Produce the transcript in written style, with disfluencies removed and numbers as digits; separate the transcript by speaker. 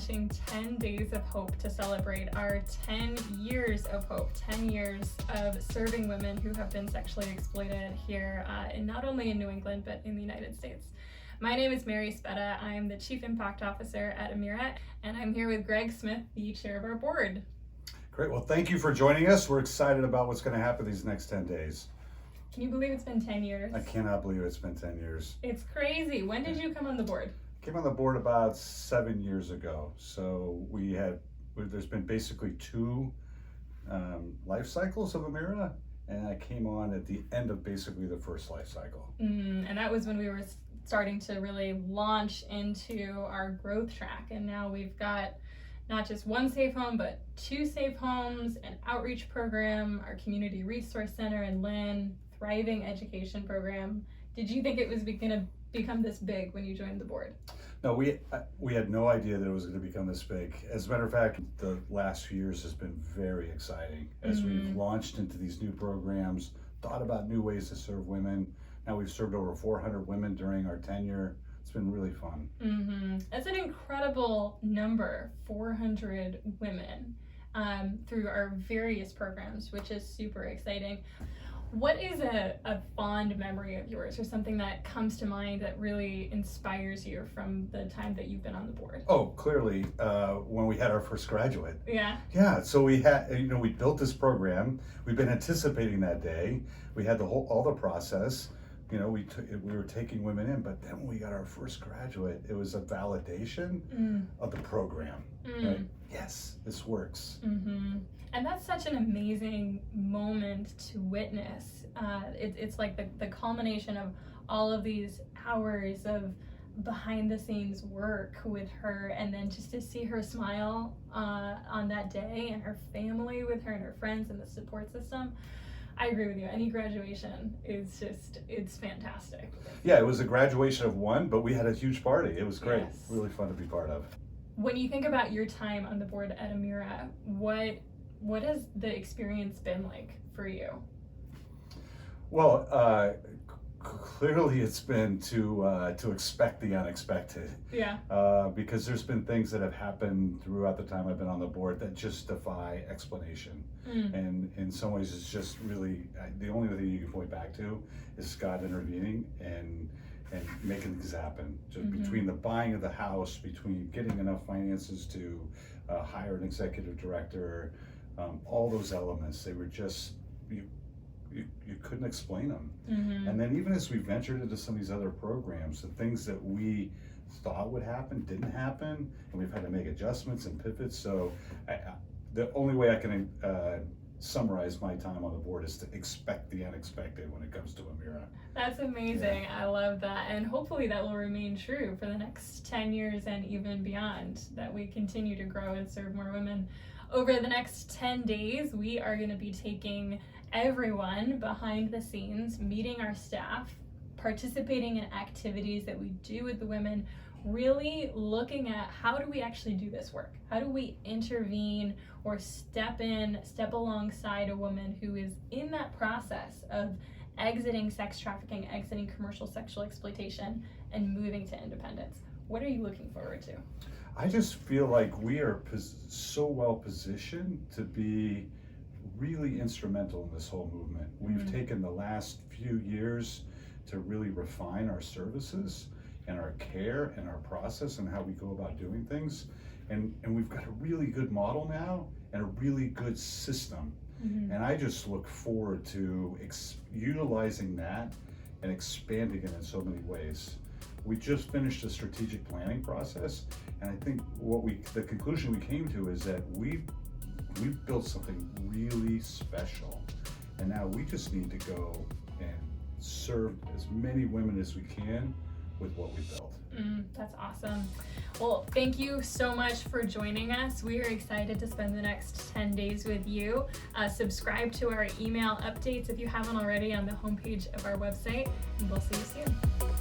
Speaker 1: launching 10 Days of Hope to celebrate our 10 years of hope, 10 years of serving women who have been sexually exploited here, in not only in New England, but in the United States. My name is Mary Spetta. I am the Chief Impact Officer at Amirah, and I'm here with Greg Smith, the Chair of our board.
Speaker 2: Great. Well, thank you for joining us. We're excited about what's going to happen these next 10 days.
Speaker 1: Can you believe it's been 10 years?
Speaker 2: I cannot believe it's been 10 years.
Speaker 1: It's crazy. When did you come on the board?
Speaker 2: I came on the board about 7 years ago. So there's been basically two life cycles of Amirah, and I came on at the end of basically the first life cycle.
Speaker 1: And that was when we were starting to really launch into our growth track. And now we've got not just one safe home, but 2 safe homes, an outreach program, our community resource center in Lynn, thriving education program. Did you think it was going to become this big when you joined the board?
Speaker 2: No, we had no idea that it was going to become this big. As a matter of fact, the last few years has been very exciting as we've launched into these new programs, thought about new ways to serve women. Now we've served over 400 women during our tenure. It's been really fun.
Speaker 1: That's an incredible number, 400 women through our various programs, which is super exciting. What is a fond memory of yours, or something that comes to mind that really inspires you from the time that you've been on the board?
Speaker 2: Oh, clearly, when we had our first graduate.
Speaker 1: Yeah.
Speaker 2: Yeah, so we built this program. We've been anticipating that day. We had all the process. We were taking women in, but then when we got our first graduate, it was a validation of the program. Right? Yes, this works.
Speaker 1: And that's such an amazing moment to witness. It's like the culmination of all of these hours of behind the scenes work with her, and then just to see her smile on that day, and her family with her and her friends and the support system. I agree with you. Any graduation is it's fantastic.
Speaker 2: Yeah, it was a graduation of one, but we had a huge party. It was great.
Speaker 1: Yes.
Speaker 2: Really fun to be part of.
Speaker 1: When you think about your time on the board at Amirah, what has the experience been like for you?
Speaker 2: Well, clearly it's been to expect the unexpected.
Speaker 1: Yeah.
Speaker 2: Because there's been things that have happened throughout the time I've been on the board that just defy explanation. And in some ways it's just really, the only thing you can point back to is God intervening and making things happen. Just between the buying of the house, between getting enough finances to hire an executive director, all those elements, they were just, you couldn't explain them. And then even as we ventured into some of these other programs, the things that we thought would happen didn't happen, and we've had to make adjustments and pivots. So the only way I can summarize my time on the board is to expect the unexpected when it comes to Amirah.
Speaker 1: That's amazing. Yeah. I love that. And hopefully that will remain true for the next 10 years and even beyond, that we continue to grow and serve more women. Over the next 10 days, we are going to be taking everyone behind the scenes, meeting our staff, participating in activities that we do with the women, really looking at how do we actually do this work? How do we intervene or step alongside a woman who is in that process of exiting sex trafficking, exiting commercial sexual exploitation, and moving to independence? What are you looking forward to?
Speaker 2: I just feel like we are so well positioned to be really instrumental in this whole movement. We've taken the last few years to really refine our services and our care and our process and how we go about doing things. And we've got a really good model now and a really good system. And I just look forward to utilizing that and expanding it in so many ways. We just finished a strategic planning process, and I think the conclusion we came to is that we've built something really special, and now we just need to go and serve as many women as we can with what we built.
Speaker 1: That's awesome. Well, thank you so much for joining us. We are excited to spend the next 10 days with you. Subscribe to our email updates if you haven't already on the homepage of our website, and we'll see you soon.